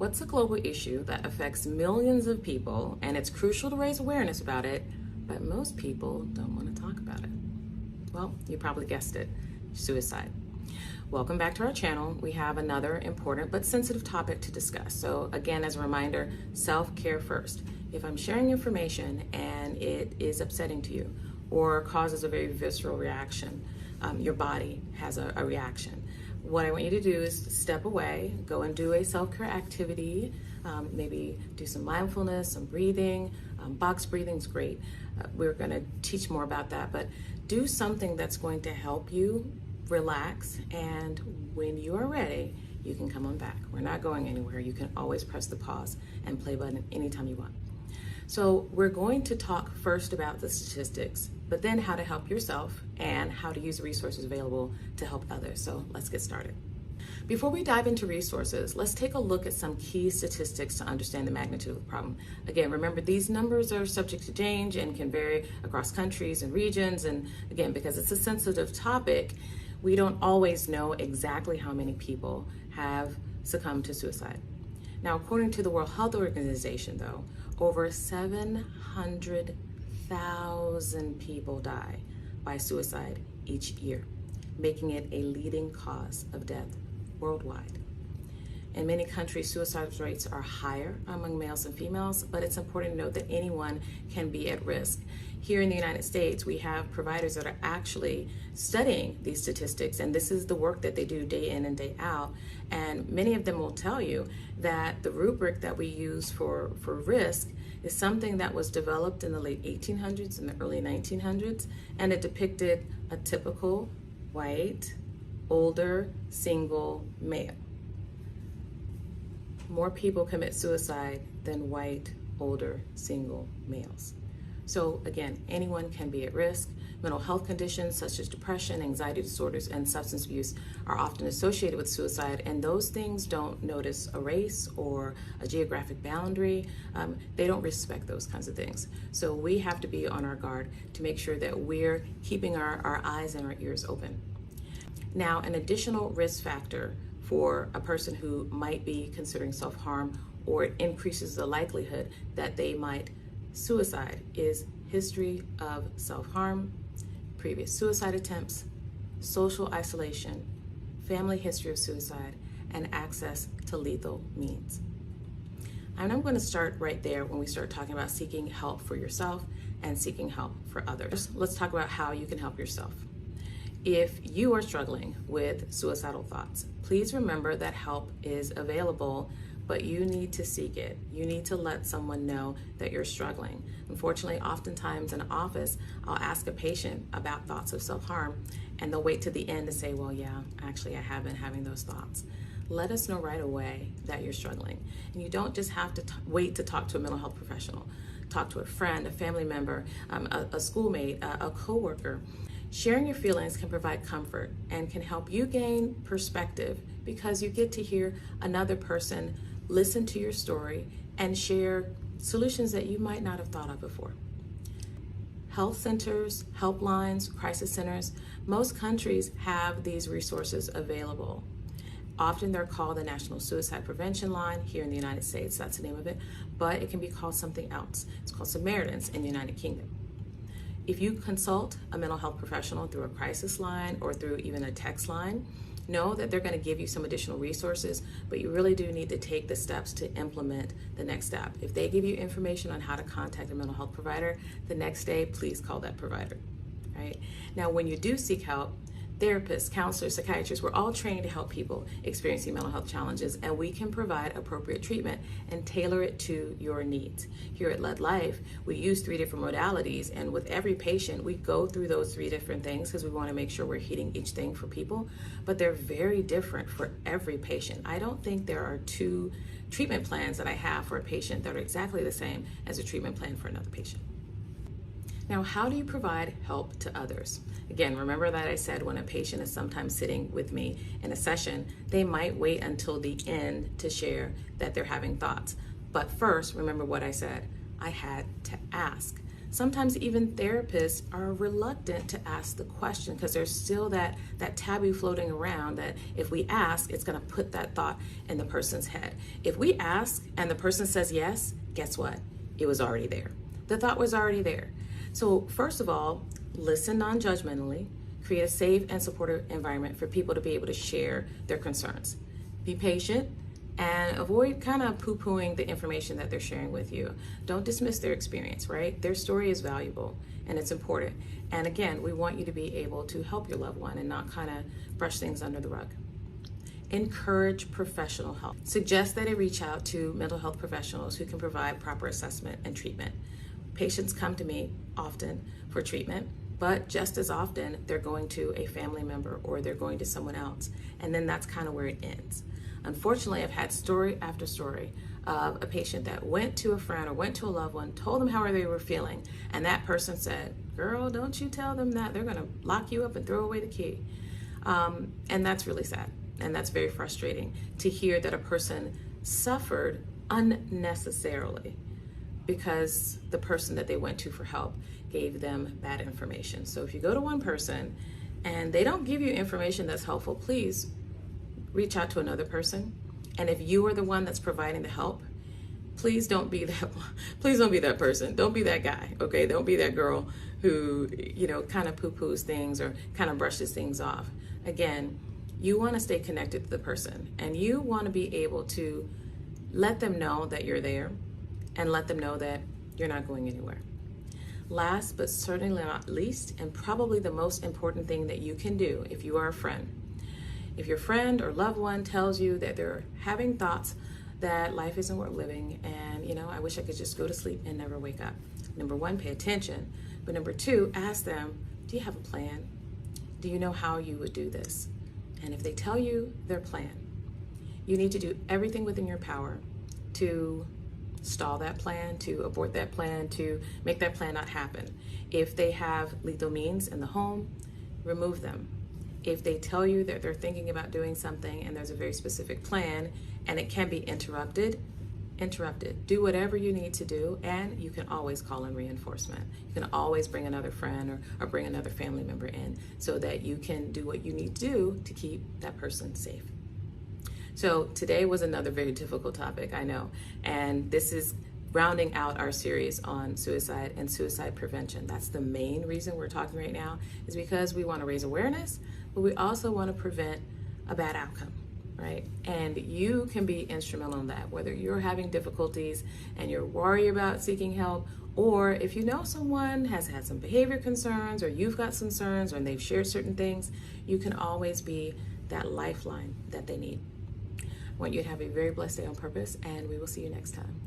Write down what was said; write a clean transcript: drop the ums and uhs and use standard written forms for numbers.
What's a global issue that affects millions of people, and it's crucial to raise awareness about it, but most people don't want to talk about it? Well, you probably guessed it, suicide. Welcome back to our channel. We have another important but sensitive topic to discuss. So again, as a reminder, self-care first. If I'm sharing information and it is upsetting to you or causes a very visceral reaction, your body has a reaction. What I want you to do is step away, go and do a self-care activity, maybe do some mindfulness, some breathing. Box breathing is great. We're going to teach more about that, but do something that's going to help you relax, and when you are ready, you can come on back. We're not going anywhere. You can always press the pause and play button anytime you want. So we're going to talk first about the statistics, but then how to help yourself and how to use the resources available to help others. So let's get started. Before we dive into resources, let's take a look at some key statistics to understand the magnitude of the problem. Again, remember, these numbers are subject to change and can vary across countries and regions. And again, because it's a sensitive topic, we don't always know exactly how many people have succumbed to suicide. Now, according to the World Health Organization, though, over 700,000 people die by suicide each year, making it a leading cause of death worldwide. In many countries, suicide rates are higher among males and females, but it's important to note that anyone can be at risk. Here in the United States, we have providers that are actually studying these statistics, and this is the work that they do day in and day out. And many of them will tell you that the rubric that we use for risk is something that was developed in the late 1800s and the early 1900s, and it depicted a typical white, older, single male. More people commit suicide than white, older, single males. So again, anyone can be at risk. Mental health conditions such as depression, anxiety disorders, and substance abuse are often associated with suicide, and those things don't notice a race or a geographic boundary. They don't respect those kinds of things. So we have to be on our guard to make sure that we're keeping our eyes and our ears open. Now, an additional risk factor for a person who might be considering self-harm, or it increases the likelihood that they might suicide, is history of self-harm, previous suicide attempts, social isolation, family history of suicide, and access to lethal means. And I'm going to start right there when we start talking about seeking help for yourself and seeking help for others. Let's talk about how you can help yourself. If you are struggling with suicidal thoughts, please remember that help is available, but you need to seek it. You need to let someone know that you're struggling. Unfortunately, oftentimes in office, I'll ask a patient about thoughts of self-harm, and they'll wait to the end to say, well, yeah, actually I have been having those thoughts. Let us know right away that you're struggling. And you don't just have to wait to talk to a mental health professional. Talk to a friend, a family member, a schoolmate, a coworker. Sharing your feelings can provide comfort and can help you gain perspective, because you get to hear another person listen to your story and share solutions that you might not have thought of before. Health centers, helplines, crisis centers, most countries have these resources available. Often they're called the National Suicide Prevention Line here in the United States, that's the name of it, but it can be called something else. It's called Samaritans in the United Kingdom. If you consult a mental health professional through a crisis line or through even a text line, know that they're going to give you some additional resources, but you really do need to take the steps to implement the next step. If they give you information on how to contact a mental health provider, the next day, please call that provider, right? Now, when you do seek help, therapists, counselors, psychiatrists, we're all trained to help people experiencing mental health challenges, and we can provide appropriate treatment and tailor it to your needs. Here at Led Life, we use 3 different modalities, and with every patient, we go through those 3 different things because we want to make sure we're hitting each thing for people, but they're very different for every patient. I don't think there are 2 treatment plans that I have for a patient that are exactly the same as a treatment plan for another patient. Now, how do you provide help to others? Again, remember that I said when a patient is sometimes sitting with me in a session, they might wait until the end to share that they're having thoughts. But first, remember what I said. I had to ask. Sometimes even therapists are reluctant to ask the question because there's still that taboo floating around that if we ask, it's going to put that thought in the person's head. If we ask and the person says yes, guess what? It was already there. The thought was already there. So first of all, listen non-judgmentally, create a safe and supportive environment for people to be able to share their concerns. Be patient and avoid kind of poo-pooing the information that they're sharing with you. Don't dismiss their experience, right? Their story is valuable and it's important. And again, we want you to be able to help your loved one and not kind of brush things under the rug. Encourage professional help. Suggest that they reach out to mental health professionals who can provide proper assessment and treatment. Patients come to me often for treatment, but just as often they're going to a family member or they're going to someone else. And then that's kind of where it ends. Unfortunately, I've had story after story of a patient that went to a friend or went to a loved one, told them how they were feeling, and that person said, "Girl, don't you tell them that. They're going to lock you up and throw away the key." And that's really sad. And that's very frustrating to hear that a person suffered unnecessarily because the person that they went to for help gave them bad information. So if you go to one person and they don't give you information that's helpful, please reach out to another person. And if you are the one that's providing the help, please don't be that please don't be that person. Don't be that guy, okay? Don't be that girl who, kind of poo-poos things or kind of brushes things off. Again, you want to stay connected to the person and you want to be able to let them know that you're there and let them know that you're not going anywhere. Last but certainly not least, and probably the most important thing that you can do if you are a friend, if your friend or loved one tells you that they're having thoughts that life isn't worth living and, I wish I could just go to sleep and never wake up. Number one, pay attention. But number two, ask them, do you have a plan? Do you know how you would do this? And if they tell you their plan, you need to do everything within your power to stall that plan, to abort that plan, to make that plan not happen. If they have lethal means in the home, remove them. If they tell you that they're thinking about doing something and there's a very specific plan and it can be interrupted, do whatever you need to do, and you can always call in reinforcement. You can always bring another friend or bring another family member in so that you can do what you need to do to keep that person safe. So today was another very difficult topic, I know, and this is rounding out our series on suicide and suicide prevention. That's the main reason we're talking right now, is because we want to raise awareness, but we also want to prevent a bad outcome, right? And you can be instrumental in that, whether you're having difficulties and you're worried about seeking help, or if you know someone has had some behavior concerns or you've got some concerns and they've shared certain things, you can always be that lifeline that they need. I want you to have a very blessed day on purpose, and we will see you next time.